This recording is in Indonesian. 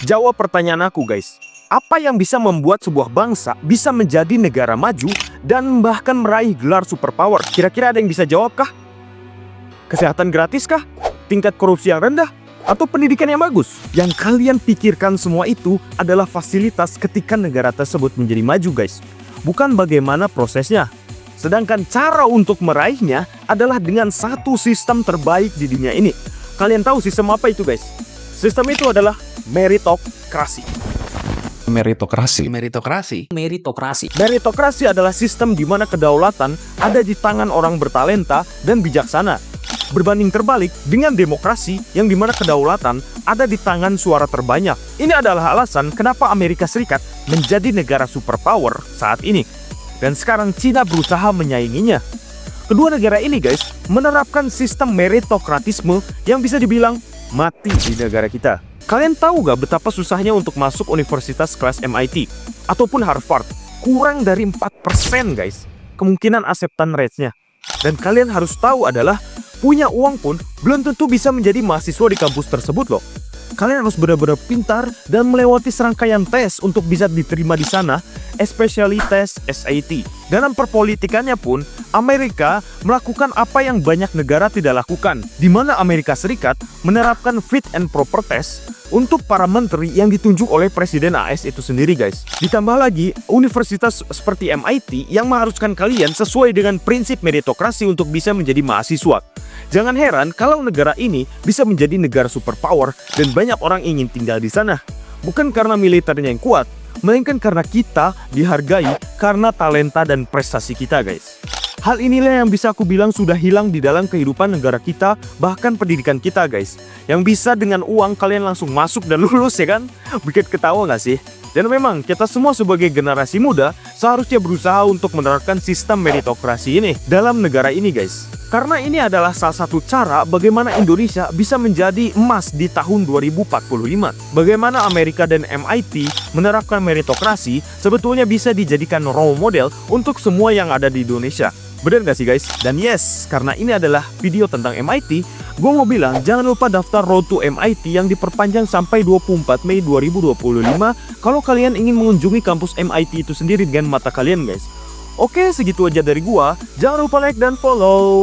Jawab pertanyaan aku guys. Apa yang bisa membuat sebuah bangsa bisa menjadi negara maju dan bahkan meraih gelar superpower? Kira-kira ada yang bisa jawab kah? Kesehatan gratis kah? Tingkat korupsi yang rendah? Atau pendidikan yang bagus? Yang kalian pikirkan semua itu adalah fasilitas ketika negara tersebut menjadi maju guys. Bukan bagaimana prosesnya. Sedangkan cara untuk meraihnya adalah dengan satu sistem terbaik di dunia ini. Kalian tahu sistem apa itu guys? Sistem itu adalah meritokrasi. Meritokrasi adalah sistem di mana kedaulatan ada di tangan orang bertalenta dan bijaksana. Berbanding terbalik dengan demokrasi yang di mana kedaulatan ada di tangan suara terbanyak. Ini adalah alasan kenapa Amerika Serikat menjadi negara superpower saat ini. Dan sekarang Cina berusaha menyainginya. Kedua negara ini guys menerapkan sistem meritokratisme yang bisa dibilang mati di negara kita. Kalian tahu gak betapa susahnya untuk masuk universitas kelas MIT ataupun Harvard? Kurang dari 4% guys kemungkinan acceptance rate-nya. Dan kalian harus tahu adalah punya uang pun belum tentu bisa menjadi mahasiswa di kampus tersebut loh. Kalian harus benar-benar pintar dan melewati serangkaian tes untuk bisa diterima di sana, especially tes SAT. Dalam perpolitikannya pun, Amerika melakukan apa yang banyak negara tidak lakukan, di mana Amerika Serikat menerapkan fit and proper test untuk para menteri yang ditunjuk oleh Presiden AS itu sendiri guys. Ditambah lagi, universitas seperti MIT yang mengharuskan kalian sesuai dengan prinsip meritokrasi untuk bisa menjadi mahasiswa. Jangan heran kalau negara ini bisa menjadi negara superpower dan banyak orang ingin tinggal di sana. Bukan karena militernya yang kuat, melainkan karena kita dihargai karena talenta dan prestasi kita guys. Hal inilah yang bisa aku bilang sudah hilang di dalam kehidupan negara kita, bahkan pendidikan kita guys. Yang bisa dengan uang kalian langsung masuk dan lulus ya kan? Bikin ketawa gak sih? Dan memang kita semua sebagai generasi muda seharusnya berusaha untuk menerapkan sistem meritokrasi ini dalam negara ini guys. Karena ini adalah salah satu cara bagaimana Indonesia bisa menjadi emas di tahun 2045. Bagaimana Amerika dan MIT menerapkan meritokrasi sebetulnya bisa dijadikan role model untuk semua yang ada di Indonesia. Bener gak sih guys? Dan yes, karena ini adalah video tentang MIT, gue mau bilang jangan lupa daftar Road to MIT yang diperpanjang sampai 24 Mei 2025 kalau kalian ingin mengunjungi kampus MIT itu sendiri dengan mata kalian guys. Oke, segitu aja dari gua. Jangan lupa like dan follow.